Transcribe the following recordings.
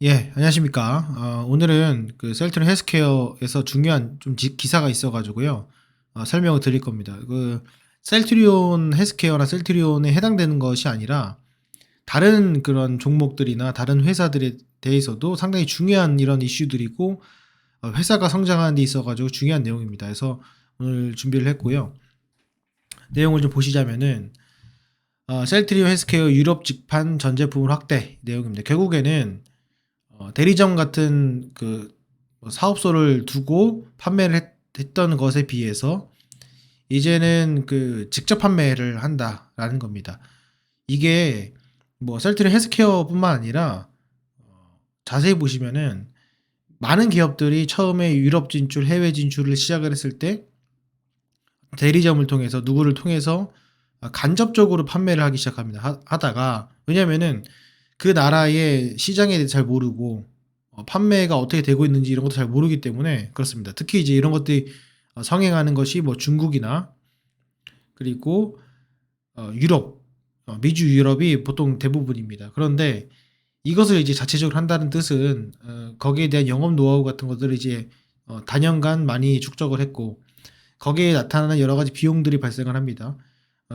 예, 안녕하십니까. 오늘은 그 셀트리온 헬스케어에서 중요한 좀 기사가 있어가지고요. 설명을 드릴 겁니다. 그 셀트리온 헬스케어나 셀트리온에 해당되는 것이 아니라 다른 그런 종목들이나 다른 회사들에 대해서도 상당히 중요한 이런 이슈들이고 회사가 성장하는 데 있어가지고 중요한 내용입니다. 그래서 오늘 준비를 했고요. 내용을 좀 보시자면은 셀트리온 헬스케어 유럽 직판 전 제품 확대 내용입니다. 결국에는 대리점 같은 그뭐 사업소를 두고 판매를 했던 것에 비해서 이제는 그 직접 판매를 한다라는 겁니다. 이게 뭐 셀트리 헬스케어뿐만 아니라 자세히 보시면은 많은 기업들이 처음에 유럽 진출, 해외 진출을 시작을 했을 때 대리점을 통해서 누구를 통해서 간접적으로 판매를 하기 시작합니다. 하다가 왜냐면은 그 나라의 시장에 대해 잘 모르고 판매가 어떻게 되고 있는지 이런 것도 잘 모르기 때문에 그렇습니다. 특히 이제 이런 것들이 성행하는 것이 뭐 중국이나 그리고 유럽, 미주 유럽이 보통 대부분입니다. 그런데 이것을 이제 자체적으로 한다는 뜻은 거기에 대한 영업 노하우 같은 것들을 이제 단연간 많이 축적을 했고 거기에 나타나는 여러 가지 비용들이 발생을 합니다.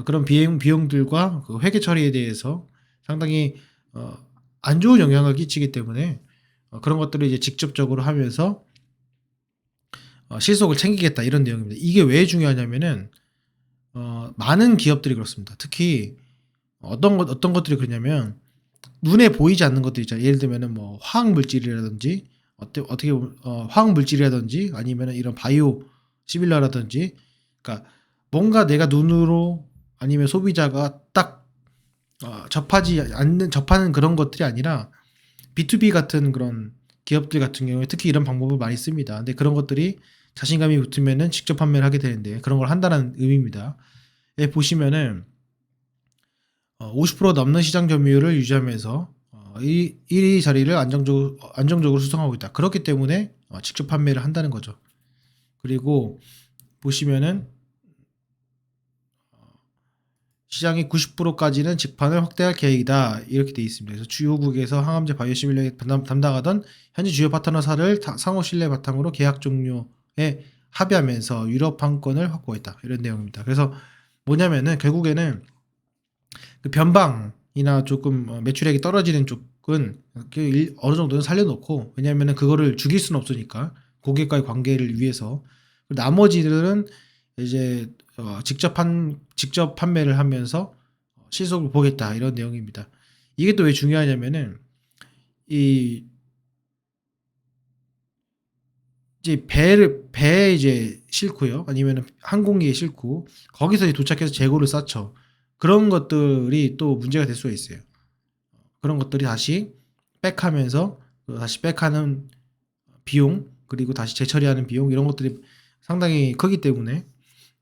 그런 비용들과 그 회계 처리에 대해서 상당히 어, 안 좋은 영향을 끼치기 때문에 그런 것들을 이제 직접적으로 하면서 실속을 챙기겠다 이런 내용입니다. 이게 왜 중요하냐면은 많은 기업들이 그렇습니다. 특히 어떤 것들이 그러냐면 눈에 보이지 않는 것들 있잖아요. 예를 들면은 뭐 화학 물질이라든지 어떻게 보면 화학 물질이라든지 아니면은 이런 바이오 시밀러라든지 그러니까 뭔가 내가 눈으로 아니면 소비자가 딱 접하지 않는 접하는 그런 것들이 아니라 B2B 같은 그런 기업들 같은 경우에 특히 이런 방법을 많이 씁니다. 근데 그런 것들이 자신감이 붙으면은 직접 판매를 하게 되는데 그런 걸 한다는 의미입니다. 예, 보시면은 50% 넘는 시장 점유율을 유지하면서 1위 자리를 안정적으로 수성하고 있다. 그렇기 때문에 직접 판매를 한다는 거죠. 그리고 보시면은 시장의 90%까지는 직판을 확대할 계획이다. 이렇게 돼 있습니다. 그래서 주요국에서 항암제 바이오시밀러 담당하던 현지 주요 파트너사를 상호 신뢰 바탕으로 계약 종료에 합의하면서 유럽 판권을 확보했다. 이런 내용입니다. 그래서 뭐냐면은 결국에는 그 변방이나 조금 매출액이 떨어지는 쪽은 어느 정도는 살려놓고 왜냐면은 그거를 죽일 수는 없으니까 고객과의 관계를 위해서 나머지들은 이제 직접 판매를 하면서 실속을 보겠다 이런 내용입니다. 이게 또 왜 중요하냐면은 이 이제 배에 이제 싣고요. 아니면은 항공기에 싣고 거기서 이제 도착해서 재고를 쌓죠. 그런 것들이 또 문제가 될 수가 있어요. 그런 것들이 다시 백하면서 다시 백하는 비용 그리고 다시 재처리하는 비용 이런 것들이 상당히 크기 때문에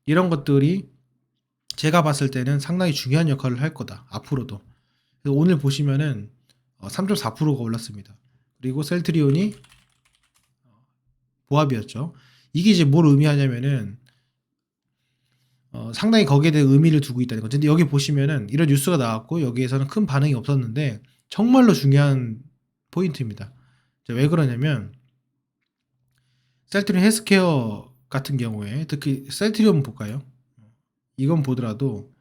이런 것들이 제가 봤을 때는 상당히 중요한 역할을 할 거다 앞으로도. 그래서 오늘 보시면은 3.4%가 올랐습니다. 그리고 셀트리온이 보합이었죠. 이게 이제 뭘 의미하냐면은 상당히 거기에 대해 의미를 두고 있다는 거죠. 근데 여기 보시면은 이런 뉴스가 나왔고 여기에서는 큰 반응이 없었는데 정말로 중요한 포인트입니다. 왜 그러냐면 셀트리온 헬스케어 같은 경우에 특히 셀트리온 볼까요? 이건 보더라도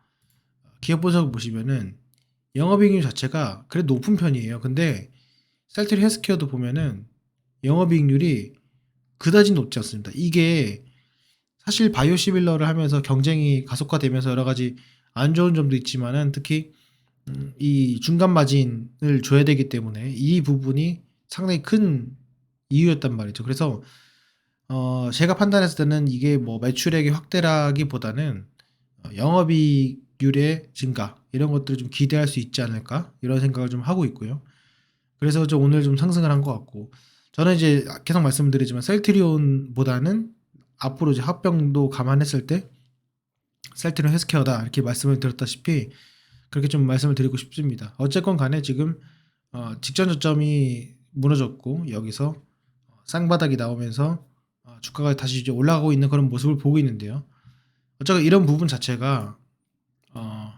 기업 분석을 보시면은 영업이익률 자체가 그래도 높은 편이에요. 근데 셀트리온 헬스케어도 보면은 영업이익률이 그다지 높지 않습니다. 이게 사실 바이오시밀러를 하면서 경쟁이 가속화되면서 여러 가지 안 좋은 점도 있지만은 특히 이 중간 마진을 줘야 되기 때문에 이 부분이 상당히 큰 이유였단 말이죠. 그래서 제가 판단했을 때는 이게 뭐 매출액의 확대라기보다는 영업이익률의 증가 이런 것들을 좀 기대할 수 있지 않을까 이런 생각을 좀 하고 있고요. 그래서 좀 오늘 좀 상승을 한 것 같고 저는 이제 계속 말씀드리지만 셀트리온보다는 앞으로 이제 합병도 감안했을 때 셀트리온 헬스케어다 이렇게 말씀을 드렸다시피 그렇게 좀 말씀을 드리고 싶습니다. 어쨌건 간에 지금 직전 저점이 무너졌고 여기서 쌍바닥이 나오면서 주가가 다시 이제 올라가고 있는 그런 모습을 보고 있는데요. 어쨌든 이런 부분 자체가 어,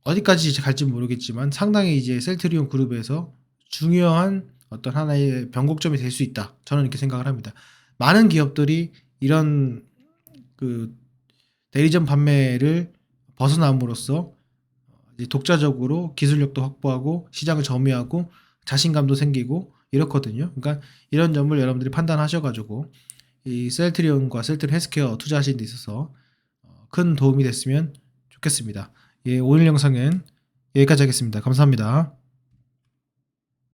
어디까지 이제 갈지 모르겠지만 상당히 이제 셀트리온 그룹에서 중요한 어떤 하나의 변곡점이 될 수 있다. 저는 이렇게 생각을 합니다. 많은 기업들이 이런 그 대리점 판매를 벗어남으로써 이제 독자적으로 기술력도 확보하고 시장을 점유하고 자신감도 생기고 이렇거든요. 그러니까 이런 점을 여러분들이 판단하셔가지고 이 셀트리온과 셀트리온 헬스케어 투자하시는 데 있어서 큰 도움이 됐으면 좋겠습니다. 예, 오늘 영상은 여기까지 하겠습니다. 감사합니다.